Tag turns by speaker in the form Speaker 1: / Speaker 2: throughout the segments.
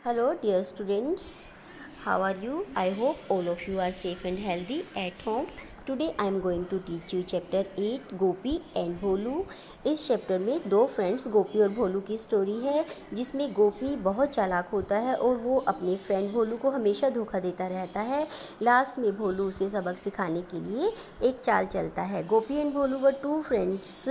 Speaker 1: Hello, dear students. How are you? I hope all of you are safe and healthy at home. Today I am going to teach you chapter 8 Gopi and Bholu. इस chapter में दो friends गोपी और भोलू की story है, जिसमें गोपी बहुत चालाक होता है और वो अपने फ्रेंड भोलू को हमेशा धोखा देता रहता है। लास्ट में भोलू उसे सबक सिखाने के लिए एक चाल चलता है। Gopi and Bholu were two friends,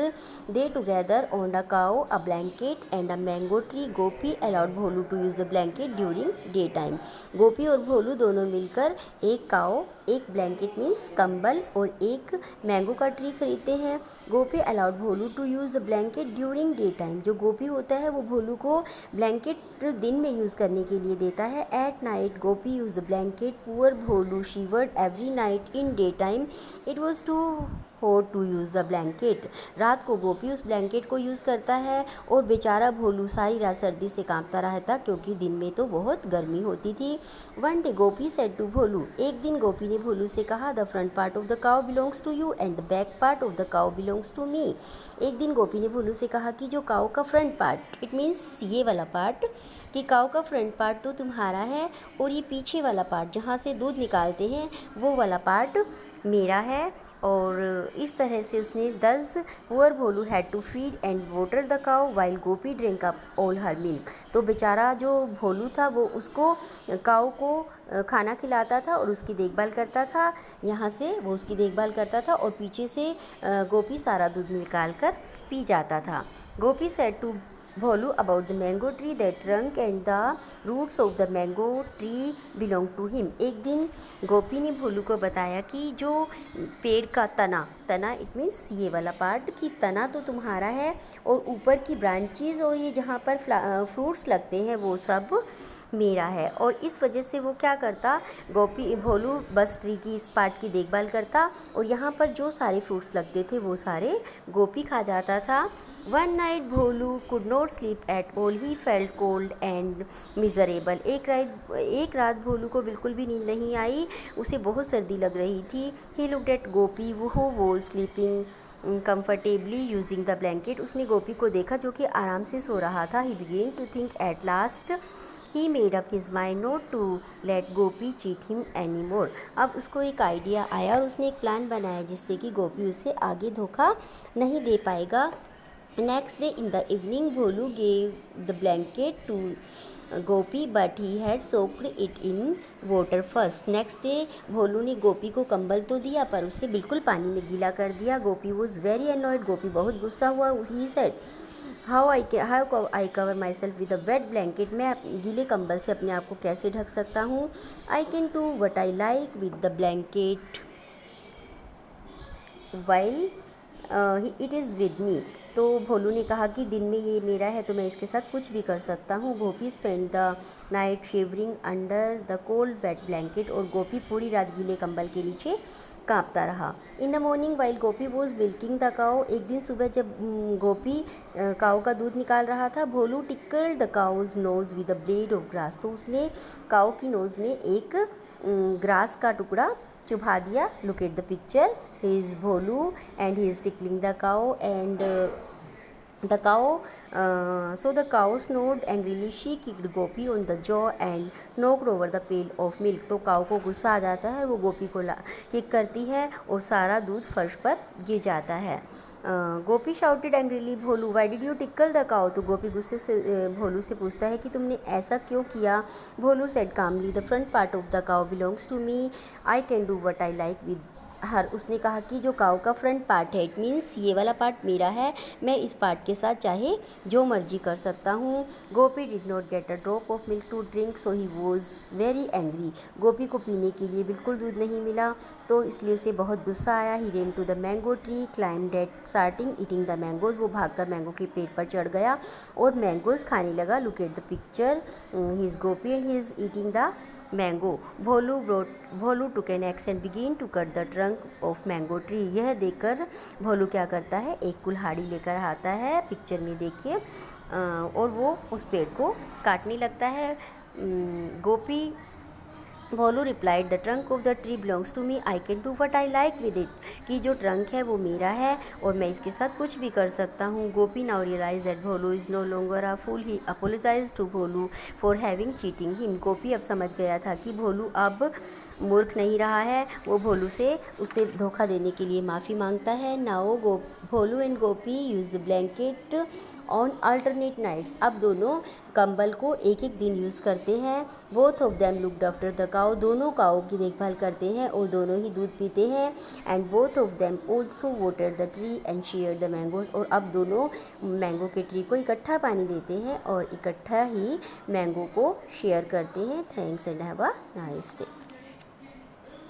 Speaker 1: they together owned a cow, a blanket and a mango tree. Gopi allowed Bholu to use the blanket during day time. Gopi और भोलू दोनों मिलकर एक काओ, एक ब्लैंकेट मीन्स कंबल और एक मैंगो का ट्री खरीदते हैं। Gopi allowed Bholu to use the blanket during day time. जो गोपी होता है वो भोलू को ब्लैंकेट दिन में यूज़ करने के लिए देता है। At night Gopi use the blanket, poor Bholu shivered every night in day time, it was too hot to use the blanket. रात को गोपी उस ब्लैंकेट को यूज़ करता है और बेचारा भोलू सारी रात सर्दी से कांपता रहता, क्योंकि दिन में तो बहुत गर्मी होती थी। One day Gopi said to Bholu, एक दिन गोपी ने भोलू से कहा, the front part of the cow belongs to you and the back part of the cow belongs to me. एक दिन गोपी ने भोलू से कहा कि जो काउ का फ्रंट पार्ट, इट मीन्स ये वाला पार्ट, कि काउ का फ्रंट पार्ट तो तुम्हारा है और ये पीछे वाला पार्ट जहाँ से दूध निकालते हैं वो वाला पार्ट मेरा है। और इस तरह से उसने 10 poor Bholu had to feed and water the cow while Gopi drink up all her milk. तो बेचारा जो भोलू था वो उसको काऊ को खाना खिलाता था और उसकी देखभाल करता था। यहाँ से वो उसकी देखभाल करता था और पीछे से गोपी सारा दूध निकाल कर पी जाता था। Gopi said to Bholu about the mango tree, that trunk and the roots of the mango tree belong to him. एक दिन गोपी ने भोलू को बताया कि जो पेड़ का तना इट मीन्स ये वाला पार्ट, कि तना तो तुम्हारा है और ऊपर की ब्रांचेस और ये जहाँ पर फ्रूट्स लगते हैं वो सब मेरा है। और इस वजह से वो क्या करता, भोलू बस ट्री की इस पार्ट की देखभाल करता और यहाँ पर जो सारे फ्रूट्स लगते थे वो सारे गोपी खा जाता था। One night Bholu could not sleep at all, he felt cold and miserable. एक रात भोलू को बिल्कुल भी नींद नहीं आई, उसे बहुत सर्दी लग रही थी। He looked at Gopi who was sleeping comfortably using the blanket. उसने गोपी को देखा जो कि आराम से सो रहा था। He began to think at last, he made up his mind not to let Gopi cheat him any more. अब उसको एक आइडिया आया और उसने एक प्लान बनाया जिससे कि गोपी उसे आगे धोखा नहीं दे पाएगा। Next day in the evening Bholu gave the blanket to Gopi but he had soaked it in water first. Next day Bholu ने गोपी को कंबल तो दिया पर उसे बिल्कुल पानी में गीला कर दिया। गोपी वॉज वेरी अनॉयड, गोपी बहुत गुस्सा हुआ। He said, how I cover my self with a wait blanket. मैं गीले कंबल से अपने आप को कैसे ढक सकता हूँ। आई can do what I like with the blanket while it is with me. तो भोलू ने कहा कि दिन में ये मेरा है तो मैं इसके साथ कुछ भी कर सकता हूँ। Gopi spend the night shivering under the cold wet blanket. और गोपी पूरी रात गीले कंबल के नीचे कांपता रहा। In the morning while Gopi was milking the cow, एक दिन सुबह जब गोपी काऊ का दूध निकाल रहा था, Bholu tickled the cow's nose with a blade of grass. तो उसने काऊ की नोज़ में एक ग्रास का टुकड़ा चुभा दिया। Look at the picture, he is Bholu and he is tickling the cow and the cow so the cow snored angrily. She kicked Gopi on the jaw and knocked over the pail of milk. तो काऊ को गुस्सा आ जाता है, वो गोपी को kick करती है और सारा दूध फर्श पर गिर जाता है। Gopi shouted angrily Bholu, why did you tickle the cow. तो गोपी गुस्से से भोलू से पूछता है कि तुमने ऐसा क्यों किया। Bholu said calmly, the front part of the cow belongs to me, I can do what I like with her. उसने कहा कि जो काऊ का फ्रंट पार्ट है, इट मीन्स ये वाला पार्ट मेरा है, मैं इस पार्ट के साथ चाहे जो मर्जी कर सकता हूँ। Gopi did not get a drop of milk to drink, so he was very angry. Gopi को पीने के लिए बिल्कुल दूध नहीं मिला तो इसलिए उसे बहुत गुस्सा आया। He ran to the mango tree, climbed at starting eating the mangoes. वो भागकर मैंगो के पेड़ पर चढ़ गया और मैंगोज खाने लगा। Look at the picture, he is Gopi and he is eating the mango. Bholu took an axe and began to cut the trunk of mango tree. यह देखकर भोलू क्या करता है, एक कुल्हाड़ी लेकर आता है, पिक्चर में देखिए, और वो उस पेड़ को काटने लगता है। Gopi Bholu replied the trunk of the tree belongs to me, I can do what I like with it, कि जो ट्रंक है वो मेरा है और मैं इसके साथ कुछ भी कर सकता हूँ। Gopi now realise that Bholu is no longer a fool, he apologise to Bholu for having cheating him. Gopi अब समझ गया था कि भोलू अब मूर्ख नहीं रहा है, वो भोलू से उसे धोखा देने के लिए माफ़ी मांगता है। Now Bholu and Gopi use the blanket on alternate nights, अब दोनों कंबल को एक एक दिन यूज़ करते हैं। Both of them looked after the cow, दोनों काऊ की देखभाल करते हैं और दोनों ही दूध पीते हैं। And both of them also watered the tree and share the mangoes, और अब दोनों मैंगो के ट्री को इकट्ठा पानी देते हैं और इकट्ठा ही मैंगो को शेयर करते हैं। Thanks and have a nice day.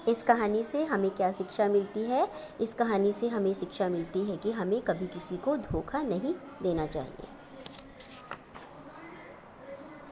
Speaker 1: इस कहानी से हमें क्या शिक्षा मिलती है? इस कहानी से हमें शिक्षा मिलती है कि हमें कभी किसी को धोखा नहीं देना चाहिए।